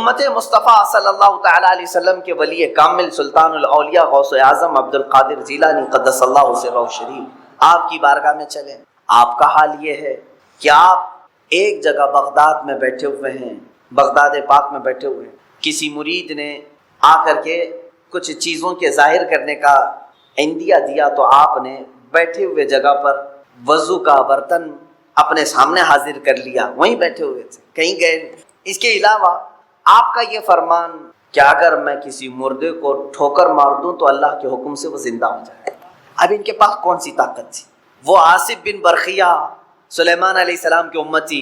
امت مصطفیٰ صلی اللہ تعالیٰ علیہ وسلم کے ولی کامل سلطان الاولیاء غوث اعظم عبد القادر جیلانی قدس اللہ سرہ شریف آپ کی بارگاہ میں چلیں. آپ کا حال یہ ہے کہ آپ ایک جگہ بغداد میں بیٹھے ہوئے ہیں، بغداد پاک میں بیٹھے ہوئے ہیں. کسی مرید نے آ کر کے کچھ چیزوں کے ظاہر کرنے کا عندیہ دیا تو آپ نے بیٹھے ہوئے جگہ پر وضو کا برتن اپنے سامنے حاضر کر لیا، وہیں بیٹھے ہوئے تھے، کہیں گئے نہیں. اس کے علاوہ آپ کا یہ فرمان کہ اگر میں کسی مردے کو ٹھوکر مار دوں تو اللہ کے حکم سے وہ زندہ ہو جائے. اب ان کے پاس کون سی طاقت تھی؟ وہ آصف بن برخیہ سلیمان علیہ السلام کی امتی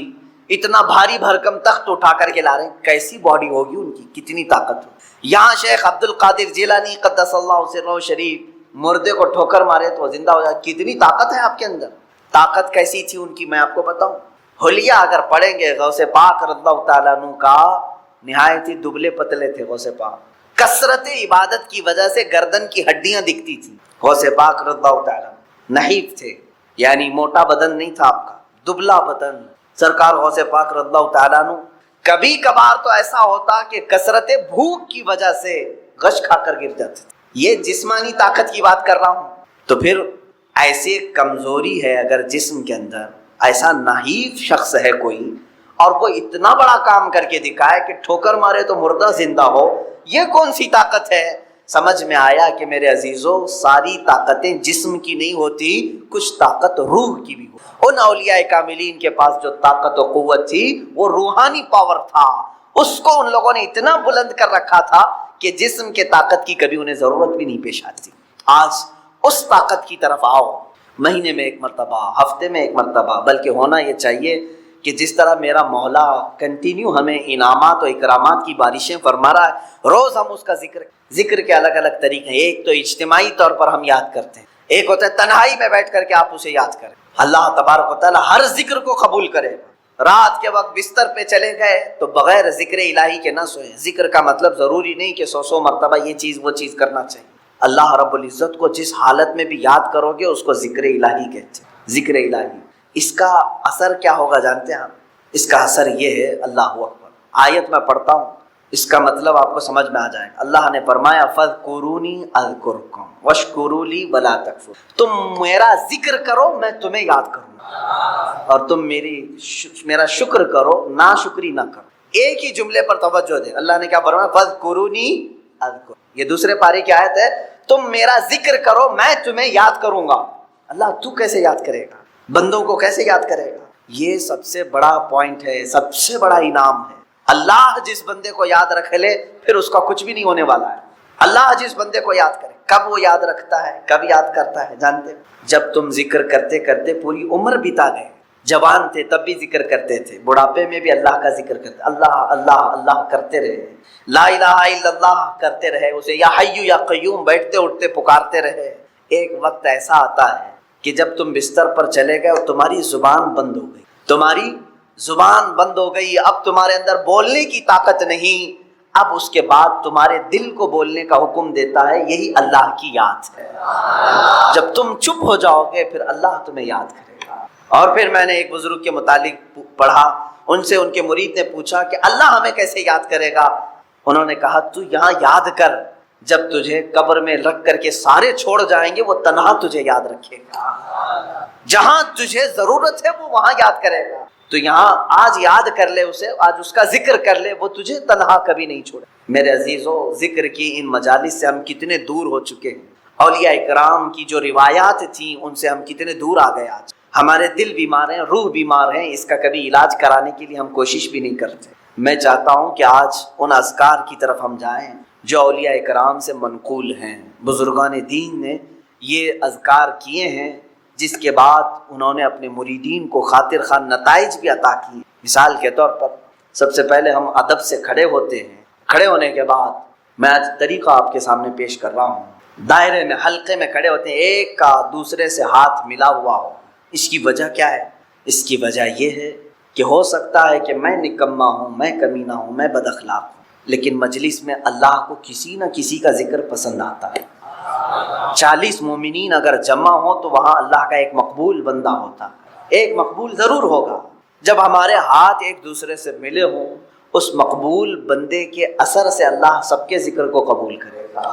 اتنا بھاری بھرکم تخت اٹھا کر کے لا رہے ہیں، کیسی باڈی ہوگی ان کی، کتنی طاقت ہوگی. یہاں شیخ عبد القادر جیلانی قدس اللہ سرہ شریف مردے کو ٹھوکر مارے تو وہ زندہ ہو جائے. کتنی طاقت ہے آپ کے اندر. طاقت کیسی تھی ان کی میں آپ کو بتاؤں. حلیہ اگر پڑھیں گے غوث پاک رضی اللہ تعالیٰ عنہ کا، نہایت ہی دبلے پتلے تھے غوث پاک. کثرت عبادت کی وجہ سے گردن کی ہڈیاں دکھتی تھی. غوث پاک رضی اللہ تعالیٰ نحیف تھے، یعنی موٹا بدن نہیں تھا آپ کا، دبلا بدن. سرکار غوث پاک رضی اللہ تعالیٰ عنہ کبھی کبھار تو ایسا ہوتا کہ کثرت بھوک کی وجہ سے غش کھا کر گر جاتے تھے. یہ جسمانی طاقت کی بات کر رہا ہوں. تو پھر ایسے کمزوری ہے اگر جسم کے اندر، ایسا نحیف شخص ہے کوئی اور وہ اتنا بڑا کام کر کے دکھائے کہ ٹھوکر مارے تو مردہ زندہ ہو، یہ کون سی طاقت ہے؟ سمجھ میں آیا کہ میرے عزیزوں ساری طاقتیں جسم کی نہیں ہوتی، کچھ طاقت روح کی بھی ہو. ان اولیاء کاملین کے پاس جو طاقت و قوت تھی وہ روحانی پاور تھا. اس کو ان لوگوں نے اتنا بلند کر رکھا تھا کہ جسم کے طاقت کی کبھی انہیں ضرورت بھی نہیں پیش آتی. آج اس طاقت کی طرف آؤ، مہینے میں ایک مرتبہ، ہفتے میں ایک مرتبہ، بلکہ ہونا یہ چاہیے کہ جس طرح میرا مولا کنٹینیو ہمیں انعامات و اکرامات کی بارشیں فرما رہا ہے، روز ہم اس کا ذکر کے الگ الگ طریقے ہیں. ایک تو اجتماعی طور پر ہم یاد کرتے ہیں، ایک ہوتا ہے تنہائی میں بیٹھ کر کے آپ اسے یاد کریں. اللہ تبارک و تعالی ہر ذکر کو قبول کرے. رات کے وقت بستر پہ چلے گئے تو بغیر ذکر الہی کے نہ سوئیں. ذکر کا مطلب ضروری نہیں کہ 100 مرتبہ یہ چیز وہ چیز کرنا چاہیے. اللہ رب العزت کو جس حالت میں بھی یاد کرو گے اس کو ذکر الہی کہتے ہیں. ذکر الہی، اس کا اثر کیا ہوگا جانتے ہیں آپ؟ اس کا اثر یہ ہے، اللہ اکبر. آیت میں پڑھتا ہوں، اس کا مطلب آپ کو سمجھ میں آ جائے گا. اللہ نے فرمایا فَاذْكُرُونِي أَذْكُرْكُمْ وَاشْكُرُوا لِي وَلَا تَكْفُرُونَ. تم میرا ذکر کرو میں تمہیں یاد کروں گا، اور تم میرا شکر کرو، ناشکری نہ کرو. ایک ہی جملے پر توجہ دے. اللہ نے کیا فرمایا؟ فَاذْكُرُونِي أَذْكُرْكُمْ. یہ دوسرے پارے کی آیت ہے. تم میرا ذکر کرو میں تمہیں یاد کروں گا. اللہ تو کیسے یاد کرے گا؟ بندوں کو کیسے یاد کرے گا؟ یہ سب سے بڑا پوائنٹ ہے، سب سے بڑا انعام ہے. اللہ جس بندے کو یاد رکھ لے پھر اس کا کچھ بھی نہیں ہونے والا ہے. اللہ جس بندے کو یاد کرے، کب وہ یاد رکھتا ہے، کب یاد کرتا ہے جانتے؟ جب تم ذکر کرتے کرتے پوری عمر بتا گئے. جوان تھے تب بھی ذکر کرتے تھے، بڑھاپے میں بھی اللہ کا ذکر کرتے، اللہ اللہ اللہ کرتے رہے، لا الہ الا اللہ کرتے رہے، اسے یا حی یا قیوم بیٹھتے اٹھتے پکارتے رہے. ایک وقت ایسا آتا ہے کہ جب تم بستر پر چلے گئے اور تمہاری زبان بند ہو گئی، تمہاری زبان بند ہو گئی، اب تمہارے اندر بولنے کی طاقت نہیں. اب اس کے بعد تمہارے دل کو بولنے کا حکم دیتا ہے، یہی اللہ کی یاد ہے. جب تم چپ ہو جاؤ گے پھر اللہ تمہیں یاد کرے گا. اور پھر میں نے ایک بزرگ کے متعلق پڑھا، ان سے ان کے مرید نے پوچھا کہ اللہ ہمیں کیسے یاد کرے گا؟ انہوں نے کہا تو یہاں یاد کر، جب تجھے قبر میں رکھ کر کے سارے چھوڑ جائیں گے وہ تنہا تجھے یاد رکھے گا. جہاں تجھے ضرورت ہے وہ وہاں یاد کرے گا. تو یہاں آج یاد کر لے اسے، آج اس کا ذکر کر لے، وہ تجھے تنہا کبھی نہیں چھوڑے. میرے عزیزوں ذکر کی ان مجالس سے ہم کتنے دور ہو چکے ہیں. اولیاء اکرام کی جو روایات تھیں ان سے ہم کتنے دور آ گئے. آج ہمارے دل بیمار ہیں، روح بیمار ہیں، اس کا کبھی علاج کرانے کے لیے ہم کوشش بھی نہیں کرتے. میں چاہتا ہوں کہ آج ان اذکار کی طرف ہم جائیں جو اولیاء اکرام سے منقول ہیں. بزرگان دین نے یہ اذکار کیے ہیں جس کے بعد انہوں نے اپنے مریدین کو خاطر خواہ نتائج بھی عطا کیے. مثال کے طور پر سب سے پہلے ہم ادب سے کھڑے ہوتے ہیں. کھڑے ہونے کے بعد میں آج طریقہ آپ کے سامنے پیش کر رہا ہوں. دائرے میں حلقے میں کھڑے ہوتے ہیں، ایک کا دوسرے سے ہاتھ ملا ہوا ہو. اس کی وجہ کیا ہے؟ اس کی وجہ یہ ہے کہ ہو سکتا ہے کہ میں نکما ہوں، میں کمینہ ہوں، میں بد اخلاق ہوں، لیکن مجلس میں اللہ کو کسی نہ کسی کا ذکر پسند آتا ہے. 40 مومنین اگر جمع ہو تو وہاں اللہ کا ایک مقبول بندہ ہوتا ہے. ایک مقبول ضرور ہوگا. جب ہمارے ہاتھ ایک دوسرے سے ملے ہوں اس مقبول بندے کے اثر سے اللہ سب کے ذکر کو قبول کرے گا،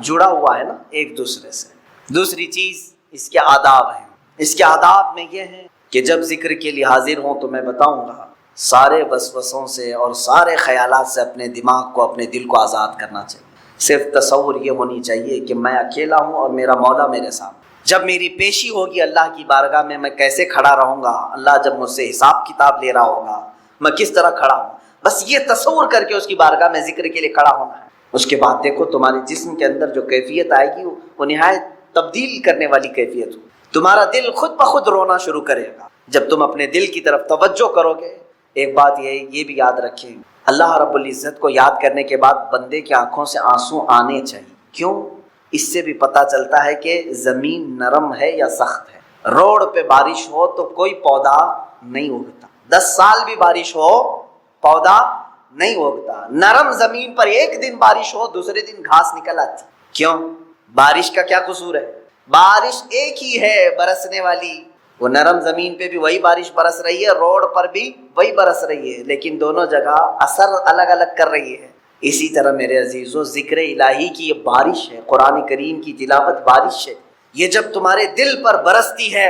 جڑا ہوا ہے نا ایک دوسرے سے۔ دوسری چیز اس کے آداب ہیں، اس کے آداب میں یہ ہے کہ جب ذکر کے لیے حاضر ہوں تو میں بتاؤں گا سارے وسوسوں سے اور سارے خیالات سے اپنے دماغ کو، اپنے دل کو آزاد کرنا چاہیے۔ صرف تصور یہ ہونی چاہیے کہ میں اکیلا ہوں اور میرا مولا میرے سامنے۔ جب میری پیشی ہوگی اللہ کی بارگاہ میں کیسے کھڑا رہوں گا، اللہ جب مجھ سے حساب کتاب لے رہا ہوگا میں کس طرح کھڑا ہوں، بس یہ تصور کر کے اس کی بارگاہ میں ذکر کے لیے کھڑا ہونا ہے۔ اس کے بعد دیکھو تمہارے جسم کے اندر جو کیفیت آئے گی وہ نہایت تبدیل کرنے والی کیفیت ہو۔ تمہارا دل خود بخود رونا شروع کرے گا جب تم اپنے دل کی طرف توجہ کرو گے۔ ایک بات یہ بھی یاد رکھیں، اللہ رب العزت کو یاد کرنے کے بعد بندے کی آنکھوں سے آنسو آنے چاہیے۔ کیوں؟ اس سے بھی پتہ چلتا ہے کہ زمین نرم ہے یا سخت ہے۔ روڈ پہ بارش ہو تو کوئی پودا نہیں اگتا، 10 سال بھی بارش ہو پودا نہیں اگتا۔ نرم زمین پر ایک دن بارش ہو دوسرے دن گھاس نکل آتی۔ کیوں؟ بارش کا کیا قصور ہے؟ بارش ایک ہی ہے برسنے والی، وہ نرم زمین پہ بھی وہی بارش برس رہی ہے، روڈ پر بھی وہی برس رہی ہے، لیکن دونوں جگہ اثر الگ الگ کر رہی ہے۔ اسی طرح میرے عزیزو ذکر الہی کی یہ بارش ہے، قرآن کریم کی تلاوت بارش ہے، یہ جب تمہارے دل پر برستی ہے،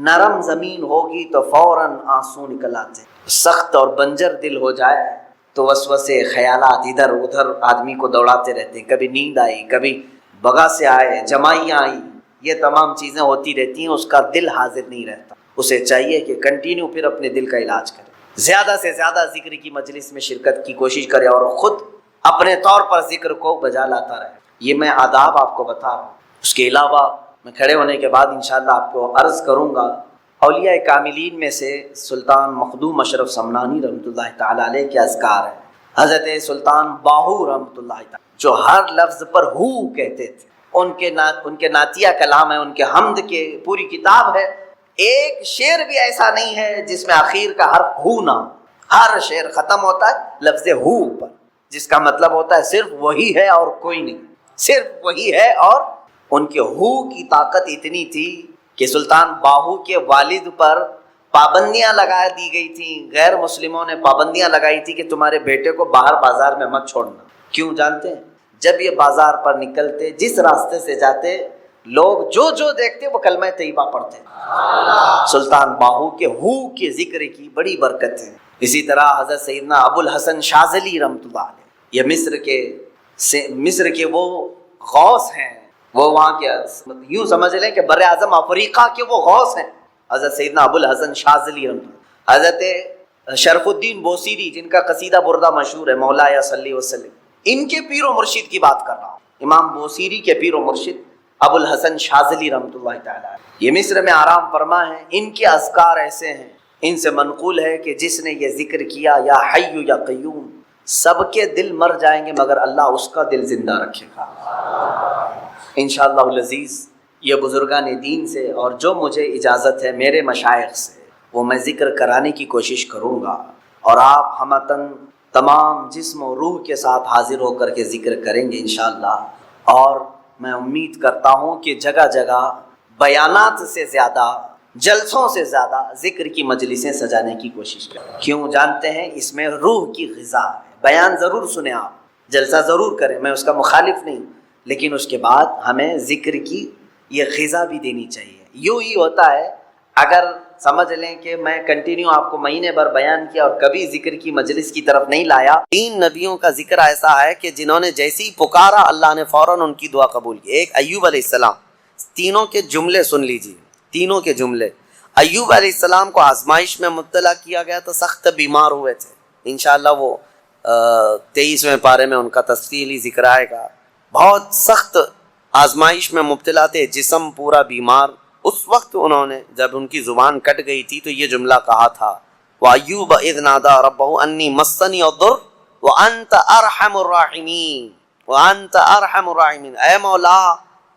نرم زمین ہوگی تو فوراً آنسو نکل آتے، سخت اور بنجر دل ہو جائے تو وسوسے خیالات ادھر ادھر آدمی کو دوڑاتے رہتے ہیں، کبھی نیند آئی، کبھی بغا سے آئے، جمائیاں آئی، یہ تمام چیزیں ہوتی رہتی ہیں، اس کا دل حاضر نہیں رہتا۔ اسے چاہیے کہ کنٹینیو پھر اپنے دل کا علاج کرے، زیادہ سے زیادہ ذکر کی مجلس میں شرکت کی کوشش کرے اور خود اپنے طور پر ذکر کو بجا لاتا رہے۔ یہ میں آداب آپ کو بتا رہا ہوں۔ اس کے علاوہ میں کھڑے ہونے کے بعد انشاءاللہ آپ کو عرض کروں گا، اولیاء کاملین میں سے سلطان مخدوم اشرف سمنانی رحمۃ اللہ تعالی علیہ کے اذکار ہیں۔ حضرت سلطان باہو رحمۃ اللہ تعالی جو ہر لفظ پر ہو کہتے تھے، ان کے نعتیہ کلام ہے، ان کے حمد کے پوری کتاب ہے، ایک شعر بھی ایسا نہیں ہے جس میں آخر کا حرف ہو نہ ہو۔ ہر شعر ختم ہوتا ہے لفظ ہو پر، جس کا مطلب ہوتا ہے صرف وہی ہے اور کوئی نہیں، صرف وہی ہے۔ اور ان کے ہو کی طاقت اتنی تھی کہ سلطان باہو کے والد پر پابندیاں لگا دی گئی تھیں، غیر مسلموں نے پابندیاں لگائی تھی کہ تمہارے بیٹے کو باہر بازار میں مت چھوڑنا۔ کیوں جانتے ہیں؟ جب یہ بازار پر نکلتے، جس راستے سے جاتے، لوگ جو دیکھتے وہ کلمہ طیبہ پڑھتے۔ سلطان باہو کے ہو کے ذکر کی بڑی برکت ہے۔ اسی طرح حضرت سیدنا ابو الحسن شاذلی رحمۃ اللہ علیہ، یہ مصر کے وہ غوث ہیں، وہ وہاں کے یوں سمجھ لیں کہ بر اعظم افریقہ کے وہ غوث ہیں، حضرت سیدنا ابو الحسن شاذلی رحمۃ اللہ۔ حضرت شرف الدین بوصیری جن کا قصیدہ بردہ مشہور ہے، مولایا صلی وسلم، ان کے پیر و مرشد کی بات کر رہا ہوں، امام بوصیری کے پیر و مرشد ابو الحسن شاذلی رحمۃ اللہ تعالی، یہ مصر میں آرام فرما ہیں۔ ان کے اذکار ایسے ہیں، ان سے منقول ہے کہ جس نے یہ ذکر کیا یا حی یا قیوم، سب کے دل مر جائیں گے مگر اللہ اس کا دل زندہ رکھے گا انشاءاللہ العزیز۔ یہ بزرگان دین سے اور جو مجھے اجازت ہے میرے مشائخ سے، وہ میں ذکر کرانے کی کوشش کروں گا، اور آپ ہمتن تمام جسم و روح کے ساتھ حاضر ہو کر کے ذکر کریں گے انشاءاللہ۔ اور میں امید کرتا ہوں کہ جگہ جگہ بیانات سے زیادہ، جلسوں سے زیادہ ذکر کی مجلسیں سجانے کی کوشش کریں۔ کیوں جانتے ہیں؟ اس میں روح کی غذا ہے۔ بیان ضرور سنیں آپ، جلسہ ضرور کریں، میں اس کا مخالف نہیں، لیکن اس کے بعد ہمیں ذکر کی یہ غذا بھی دینی چاہیے۔ یوں ہی ہوتا ہے، اگر سمجھ لیں کہ میں کنٹینیو آپ کو مہینے بھر بیان کیا اور کبھی ذکر کی مجلس کی طرف نہیں لایا۔ 3 نبیوں کا ذکر ایسا ہے کہ جنہوں نے جیسے ہی پکارا اللہ نے فوراً ان کی دعا قبول کی۔ ایک ایوب علیہ السلام، تینوں کے جملے سن لیجیے، تینوں کے جملے۔ ایوب علیہ السلام کو آزمائش میں مبتلا کیا گیا تو سخت بیمار ہوئے تھے، انشاءاللہ وہ 23ویں پارے میں ان کا تفصیلی ذکر آئے گا۔ بہت سخت آزمائش میں مبتلا تھے، جسم پورا بیمار۔ اس وقت انہوں نے جب ان کی زبان کٹ گئی تھی تو یہ جملہ کہا تھا، وَأَيُّوبَ إِذْ نَادَىٰ رَبَّهُ أَنِّي مَسَّنِيَ الضُّرُّ وَأَنْتَ أَرْحَمُ الرَّاحِمِينَ وَأَنْتَ أَرْحَمُ الرَّاحِمِينَ، اے مولا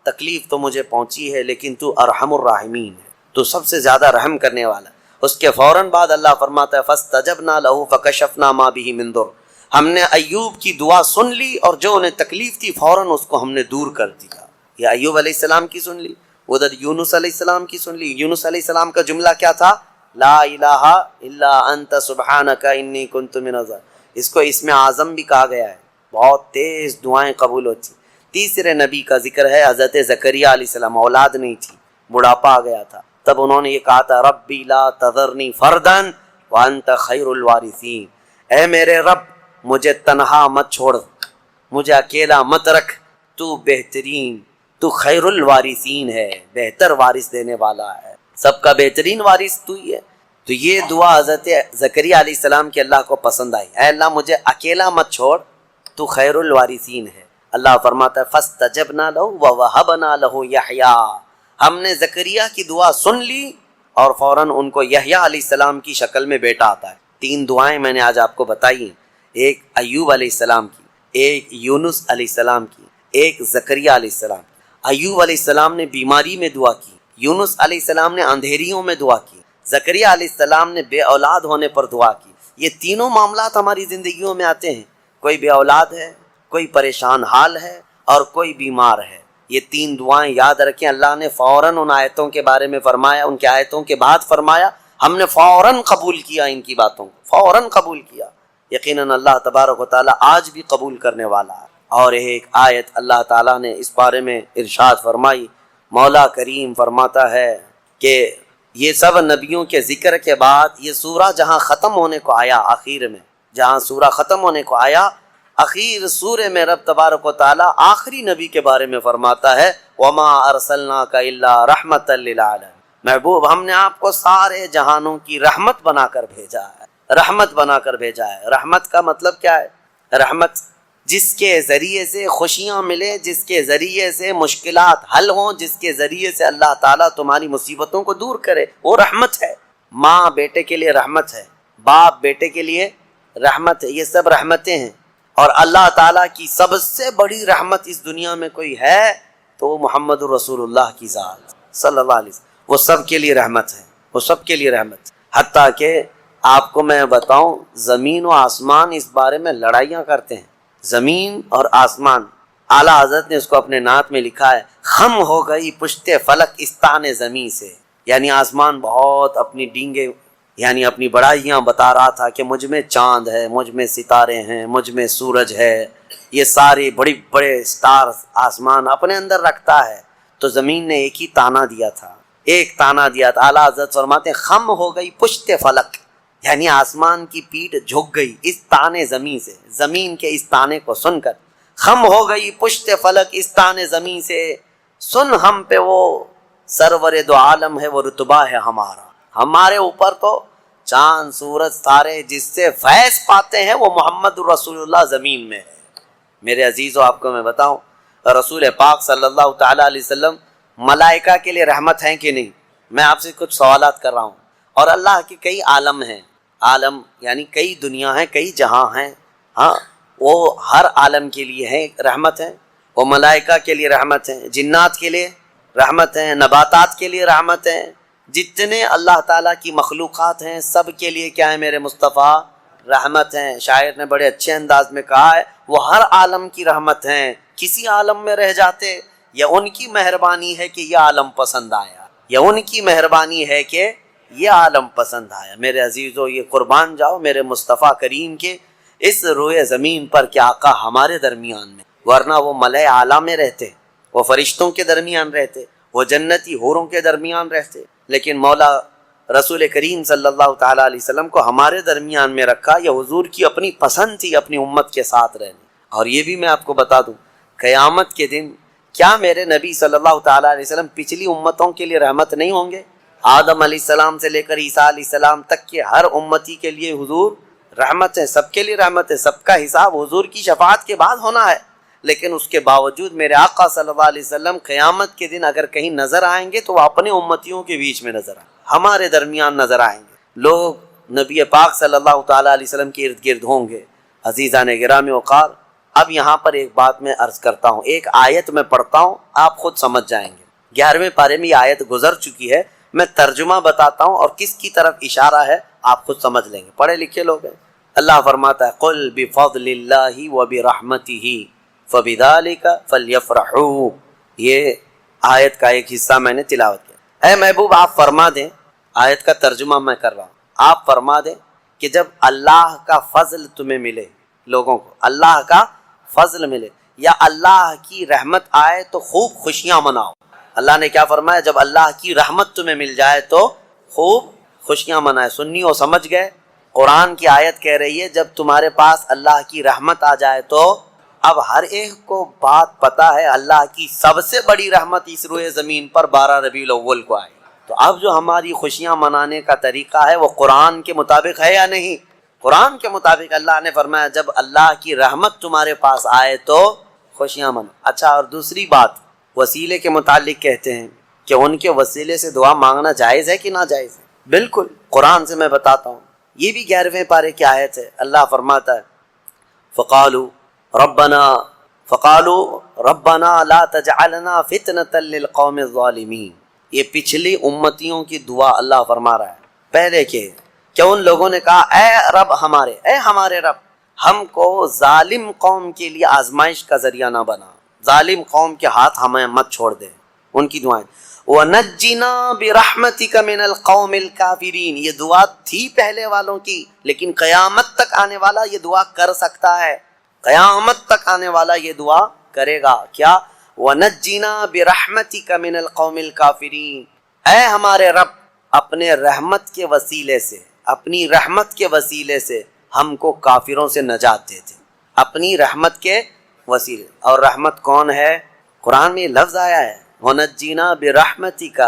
تکلیف تو مجھے پہنچی ہے لیکن تو ارحم الراحمین ہے، تو سب سے زیادہ رحم کرنے والا۔ اس کے فوراً بعد اللہ فرماتا ہے فَاسْتَجَبْنَا لَهُ فَكَشَفْنَا مَا بِهِ مِن ضُرٍّ، ہم نے ایوب کی دعا سن لی اور جو انہیں تکلیف تھی فوراً اس کو ہم نے دور کر دیا۔ یہ ایوب علیہ السلام کی سن لی، ادھر یونس علیہ السلام کی سن لی۔ یونس علیہ السلام کا جملہ کیا تھا؟ لا الہ الا انت سبحانک انی کنت من الظالمین، اس کو اسم اعظم بھی کہا گیا ہے، بہت تیز دعائیں قبول ہوتی۔ تیسرے نبی کا ذکر ہے حضرت زکریہ علیہ السلام، اولاد نہیں تھی، بڑھاپا آ گیا تھا، تب انہوں نے یہ کہا تھا ربی لا تذرنی فردا وانت خیر الوارثین، اے میرے رب مجھے تنہا مت چھوڑ، مجھے اکیلا مت رکھ، تو بہترین، تو خیر الوارثین ہے، بہتر وارث دینے والا ہے، سب کا بہترین وارث تو ہی ہے۔ تو یہ دعا حضرت زکریہ علیہ السلام کی اللہ کو پسند آئی، اے اللہ مجھے اکیلا مت چھوڑ، تو خیر الوارثین ہے۔ اللہ فرماتا ہے فاستجبنا له ووهبنا له یحییٰ، ہم نے زکریہ کی دعا سن لی اور فوراً ان کو یحییٰ علیہ السلام کی شکل میں بیٹا آتا ہے۔ تین دعائیں میں نے آج آپ کو بتائی ہیں، ایک ایوب علیہ السلام کی، ایک یونس علیہ السلام کی، ایک زکریہ علیہ السلام کی۔ ایوب علیہ السلام نے بیماری میں دعا کی، یونس علیہ السلام نے اندھیریوں میں دعا کی، زکریہ علیہ السلام نے بے اولاد ہونے پر دعا کی۔ یہ تینوں معاملات ہماری زندگیوں میں آتے ہیں، کوئی بے اولاد ہے، کوئی پریشان حال ہے اور کوئی بیمار ہے۔ یہ تین دعائیں یاد رکھیں، اللہ نے فوراً ان آیتوں کے بارے میں فرمایا، ان کے آیتوں کے بعد فرمایا، ہم نے فوراً قبول کیا ان کی باتوں کو، فوراً قبول کیا۔ یقیناً اللہ تبارک و تعالیٰ آج بھی قبول کرنے والا ہے۔ اور ایک آیت اللہ تعالیٰ نے اس بارے میں ارشاد فرمائی، مولا کریم فرماتا ہے کہ یہ سب نبیوں کے ذکر کے بعد یہ سورہ جہاں ختم ہونے کو آیا، آخر میں جہاں سورہ ختم ہونے کو آیا، اخیر سورہ میں رب تبارک و تعالیٰ آخری نبی کے بارے میں فرماتا ہے وَمَا أَرْسَلْنَاكَ إِلَّا رَحْمَةً لِّلْعَالَمِينَ، محبوب ہم نے آپ کو سارے جہانوں کی رحمت بنا کر بھیجا ہے، رحمت بنا کر بھیجا ہے۔ رحمت کا مطلب کیا ہے؟ رحمت جس کے ذریعے سے خوشیاں ملے، جس کے ذریعے سے مشکلات حل ہوں، جس کے ذریعے سے اللہ تعالیٰ تمہاری مصیبتوں کو دور کرے، وہ رحمت ہے۔ ماں بیٹے کے لیے رحمت ہے، باپ بیٹے کے لیے رحمت ہے، یہ سب رحمتیں ہیں۔ اور اللہ تعالیٰ کی سب سے بڑی رحمت اس دنیا میں کوئی ہے تو وہ محمد الرسول اللہ کی ذات صلی اللہ علیہ وسلم، وہ سب کے لیے رحمت ہے، وہ سب کے لیے رحمت۔ حتیٰ کہ آپ کو میں بتاؤں، زمین و آسمان اس بارے میں لڑائیاں کرتے ہیں، زمین اور آسمان۔ اعلیٰ حضرت نے اس کو اپنے نعت میں لکھا ہے، خم ہو گئی پشت فلک استان زمین سے، یعنی آسمان بہت اپنی ڈینگے، یعنی اپنی بڑائیاں بتا رہا تھا کہ مجھ میں چاند ہے، مجھ میں ستارے ہیں، مجھ میں سورج ہے، یہ سارے بڑے بڑے سٹارز آسمان اپنے اندر رکھتا ہے۔ تو زمین نے ایک ہی تانا دیا تھا، ایک تانا دیا تھا۔ اعلیٰ حضرت فرماتے ہیں خم ہو گئی پشت فلک، یعنی آسمان کی پیٹھ جھک گئی اس تانے زمین سے، زمین کے اس تانے کو سن کر۔ خم ہو گئی پشت فلک اس تانے زمین سے، سن ہم پہ وہ سرور دو عالم ہے، وہ رتبہ ہے ہمارا۔ ہمارے اوپر تو چاند سورج ستارے جس سے فیض پاتے ہیں وہ محمد الرسول اللہ زمین میں ہے۔ میرے عزیزو، آپ کو میں بتاؤں، رسول پاک صلی اللہ تعالیٰ علیہ وسلم ملائکہ کے لیے رحمت ہیں کہ نہیں؟ میں آپ سے کچھ سوالات کر رہا ہوں۔ اور اللہ کے کئی عالم ہیں، عالم یعنی کئی دنیا ہیں، کئی جہاں ہیں، ہاں وہ ہر عالم کے لیے ہے رحمت ہے، وہ ملائکہ کے لیے رحمت ہے، جنات کے لیے رحمت ہے، نباتات کے لیے رحمت ہے، جتنے اللہ تعالیٰ کی مخلوقات ہیں سب کے لیے کیا ہے میرے مصطفیٰ؟ رحمت ہیں۔ شاعر نے بڑے اچھے انداز میں کہا ہے وہ ہر عالم کی رحمت ہیں، کسی عالم میں رہ جاتے یا ان کی مہربانی ہے کہ یہ عالم پسند آیا، یا ان کی مہربانی ہے کہ یہ عالم پسند آیا۔ میرے عزیزو، یہ قربان جاؤ میرے مصطفیٰ کریم کے اس روئے زمین پر کہ آقا ہمارے درمیان میں، ورنہ وہ ملائے اعلیٰ میں رہتے، وہ فرشتوں کے درمیان رہتے، وہ جنتی حوروں کے درمیان رہتے، لیکن مولا رسول کریم صلی اللہ تعالیٰ علیہ وسلم کو ہمارے درمیان میں رکھا۔ یہ حضور کی اپنی پسند تھی اپنی امت کے ساتھ رہنے۔ اور یہ بھی میں آپ کو بتا دوں، قیامت کے دن کیا میرے نبی صلی اللہ تعالیٰ علیہ وسلم پچھلی امتوں کے لیے رحمت نہیں ہوں گے؟ آدم علیہ السلام سے لے کر عیسیٰ علیہ السلام تک کے ہر امتی کے لیے حضور رحمت ہے، سب کے لیے رحمت ہے، سب کا حساب حضور کی شفاعت کے بعد ہونا ہے۔ لیکن اس کے باوجود میرے آقا صلی اللہ علیہ وسلم قیامت کے دن اگر کہیں نظر آئیں گے تو وہ اپنے امتیوں کے بیچ میں نظر آئیں گے، ہمارے درمیان نظر آئیں گے۔ لوگ نبی پاک صلی اللہ تعالیٰ علیہ وسلم کے ارد گرد ہوں گے۔ عزیزان گرامی وقار، اب یہاں پر ایک بات میں عرض کرتا ہوں، ایک آیت میں پڑھتا ہوں، آپ خود سمجھ جائیں گے۔ 11ویں پارے میں یہ آیت گزر چکی ہے، میں ترجمہ بتاتا ہوں اور کس کی طرف اشارہ ہے آپ خود سمجھ لیں گے، پڑھے لکھے لوگ ہیں۔ اللہ فرماتا ہے قل بفضل اللہ وبرحمتہ فبذلک فلیفرحوا۔ یہ آیت کا ایک حصہ میں نے تلاوت کیا۔ اے محبوب آپ فرما دیں، آیت کا ترجمہ میں کر رہا ہوں، آپ فرما دیں کہ جب اللہ کا فضل تمہیں ملے، لوگوں کو اللہ کا فضل ملے یا اللہ کی رحمت آئے تو خوب خوشیاں مناؤ۔ اللہ نے کیا فرمایا؟ جب اللہ کی رحمت تمہیں مل جائے تو خوب خوشیاں منائے۔ سنی ہو سمجھ گئے؟ قرآن کی آیت کہہ رہی ہے جب تمہارے پاس اللہ کی رحمت آ جائے تو اب ہر ایک کو بات پتا ہے اللہ کی سب سے بڑی رحمت اس روئے زمین پر 12 ربیع الاول کو آئی۔ تو اب جو ہماری خوشیاں منانے کا طریقہ ہے وہ قرآن کے مطابق ہے یا نہیں؟ قرآن کے مطابق اللہ نے فرمایا جب اللہ کی رحمت تمہارے پاس آئے تو خوشیاں مناؤ۔ اچھا، اور دوسری بات وسیلے کے متعلق کہتے ہیں کہ ان کے وسیلے سے دعا مانگنا جائز ہے کہ ناجائز ہے؟ بالکل، قرآن سے میں بتاتا ہوں، یہ بھی 11ویں پارے کی آیت ہے۔ اللہ فرماتا ہے فقالوا ربنا لا تجعلنا فتنة للقوم الظالمین۔ یہ پچھلی امتیوں کی دعا اللہ فرما رہا ہے۔ پہلے کہ ان لوگوں نے کہا اے ہمارے رب ہم کو ظالم قوم کے لیے آزمائش کا ذریعہ نہ بنا، ظالم قوم کے ہاتھ ہمیں مت چھوڑ دے۔ ان کی دعائیں وَنَجِّنَا بِرَحْمَتِكَ مِنَ الْقَوْمِ الْكَافِرِينَ، یہ دعا تھی پہلے والوں کی، لیکن قیامت تک آنے والا یہ دعا کر سکتا ہے، قیامت تک آنے والا یہ دعا کرے گا۔ کیا؟ وَنَجِّنَا بِرَحْمَتِكَ مِنَ الْقَوْمِ الْكَافِرِينَ، اے ہمارے رب اپنے رحمت کے وسیلے سے، اپنی رحمت کے وسیلے سے ہم کو کافروں سے نجات دے دے، اپنی رحمت کے وسیلے۔ اور رحمت کون ہے؟ قرآن میں یہ لفظ آیا ہے وَنَجِّنَا بِرَحْمَتِكَ،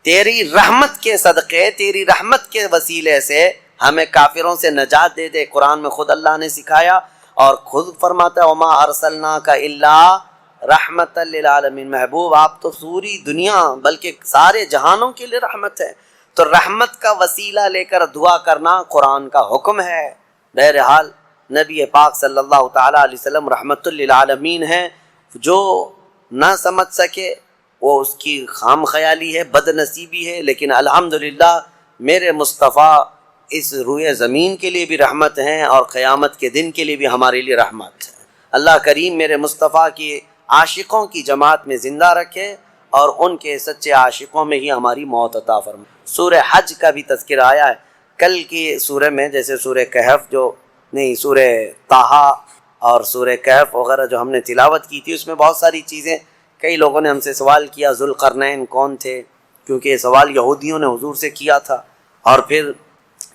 تیری رحمت کے صدقے، تیری رحمت کے وسیلے سے ہمیں کافروں سے نجات دے دے۔ قرآن میں خود اللہ نے سکھایا اور خود فرماتا ہے وَمَا أَرْسَلْنَاكَ إِلَّا رَحْمَةً لِلْعَالَمِينَ، محبوب آپ تو پوری دنیا بلکہ سارے جہانوں کے لیے رحمت ہے۔ تو رحمت کا وسیلہ لے کر دعا کرنا قرآن کا حکم ہے۔ بہرحال نبی پاک صلی اللہ تعالیٰ علیہ وسلم رحمت للعالمین ہیں، جو نہ سمجھ سکے وہ اس کی خام خیالی ہے، بد نصیبی ہے، لیکن الحمدللہ میرے مصطفیٰ اس روئے زمین کے لیے بھی رحمت ہیں اور قیامت کے دن کے لیے بھی ہمارے لیے رحمت ہے۔ اللہ کریم میرے مصطفیٰ کی عاشقوں کی جماعت میں زندہ رکھے اور ان کے سچے عاشقوں میں ہی ہماری موت عطا فرمائے۔ سورہ حج کا بھی تذکرہ آیا ہے کل کی سورہ میں، جیسے سورہ کہف سورہ طٰہٰ اور سورہ کہف وغیرہ جو ہم نے تلاوت کی تھی، اس میں بہت ساری چیزیں، کئی لوگوں نے ہم سے سوال کیا ذوالقرنین کون تھے، کیونکہ یہ سوال یہودیوں نے حضور سے کیا تھا، اور پھر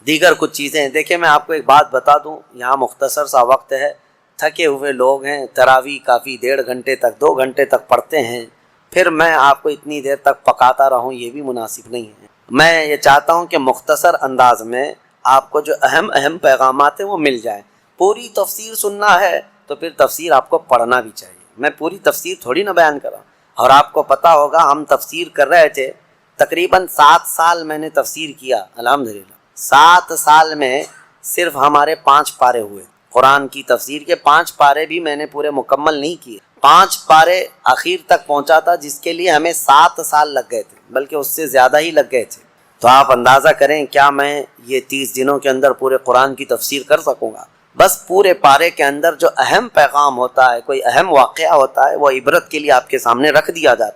دیگر کچھ چیزیں۔ دیکھیں میں آپ کو ایک بات بتا دوں، یہاں مختصر سا وقت ہے، تھکے ہوئے لوگ ہیں، تراویح کافی 1.5 گھنٹے تک 2 گھنٹے تک پڑھتے ہیں، پھر میں آپ کو اتنی دیر تک پکاتا رہوں یہ بھی مناسب نہیں ہے۔ میں یہ چاہتا ہوں کہ مختصر انداز میں آپ کو جو اہم پیغامات ہیں وہ مل جائیں۔ پوری تفسیر سننا ہے تو پھر تفسیر آپ کو پڑھنا بھی چاہیے، میں پوری تفسیر تھوڑی نہ بیان کر رہا ہوں۔ اور آپ کو پتہ ہوگا ہم تفسیر کر رہے تھے، تقریباً 7 سال میں نے تفسیر کیا، الحمدللہ 7 سال میں صرف ہمارے 5 پارے ہوئے، قرآن کی تفسیر کے 5 پارے بھی میں نے پورے مکمل نہیں کیے، 5 پارے اخیر تک پہنچا تھا جس کے لیے ہمیں 7 سال لگ گئے تھے، بلکہ اس سے زیادہ ہی لگ گئے تھے۔ تو آپ اندازہ کریں کیا میں یہ 30 دنوں کے اندر پورے قرآن کی تفسیر کر سکوں گا؟ بس پورے پارے کے اندر جو اہم پیغام ہوتا ہے، کوئی اہم واقعہ ہوتا ہے، وہ عبرت کے لیے آپ کے سامنے رکھ دیا جاتا ہے۔